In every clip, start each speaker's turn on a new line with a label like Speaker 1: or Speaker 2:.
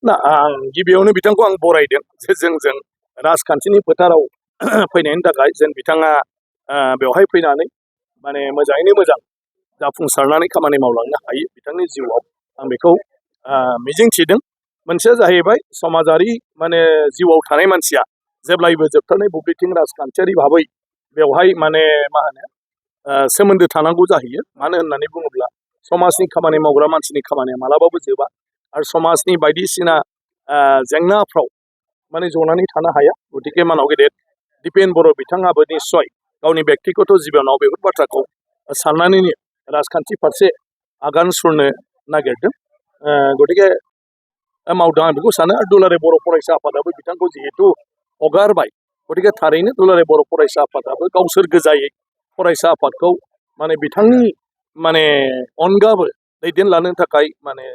Speaker 1: ना आं गिबियावनो बिथांखौ आं बरायदों जे जोंजों राजखान्थिनि फोथाराव फैनायनि थाखाय जेन बिथाङा बेवहाय फैनानै माने मोजाङैनो मोजां जाफुंसारनानै खामानि मावलांनो हायो बिथांनि जिउआव आं बेखौ मिजिंथिदों। मोनसेया जाहैबाय समाजारि माने जिउआव थानाय मानसिया जेब्लायबो जोबथारनाय बुब्लिथिं राजखान्थियारि भाबै बेवहाय माने मा होनो सोमोन्दो थानांगौ जाहैयो। मानो होननानै बुङोब्ला समाजनि खामानि मावग्रा मानसिनि खामानिया मालाबाबो जोबा आरो समाजनि बायदिसिना जेंनाफ्राव माने जनानै थानो हाया। गतिके मानाव गेदेर दिपेन बर' बिथाङाबो निस्सय गावनि बेक्तिगत जिबनाव बेफोर बाथ्राखौ साननानैनो राजखान्थि फारसे आगान सुरनो नागिरदों। गतिके मावदों आं बेखौ सानो। दुलाराय बर' फरायसा आफादाबो बिथांखौ जिहेतु हगारबाय, गतिके थारैनो दुलाराय बर' फरायसा आफादाबो गावसोर गोजायै फरायसा आफादखौ माने बिथांनि माने अनगाबो दैदेनलांनो थाखाय माने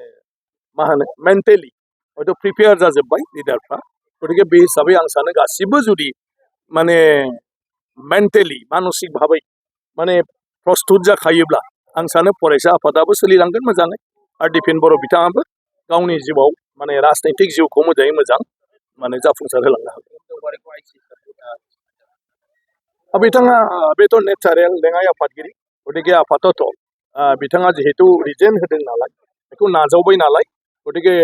Speaker 1: मा होनो मेन्टेलि हयथ' प्रिपेयार जाजोब्बाय लिडारफ्रा। गतिके बे हिसाबै आं सानो गासिबो जुदि माने मेन्टेलि मानसिक भाबै माने प्रस्तुत जाखायोब्ला आं सानो फरायसा आफादाबो सोलिलांगोन मोजाङै आरो दिपेन बर' बिथाङाबो गावनि जिउआव माने राजनैतिक जिउखौ मोजाङै मोजां माने जाफुंसार होलांनो हागोन। बिथाङा बेथ' नेचारेल लेङाइ आफादगिरि। गतिके आफादाथ' बिथाङा जिहेतु रिजेन होदों नालाय बेखौ नाजावबाय नालाय, गतिके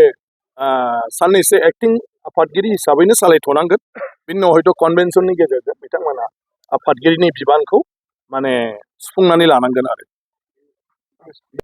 Speaker 1: साननैसो एक्टिं आफादगिरि हिसाबैनो सालायथ'नांगोन। बिनि उनाव हयथ' कनभेनसननि गेजेरजों बिथांमोना आफादगिरिनि बिबानखौ माने सुफुंनानै लानांगोन आरो।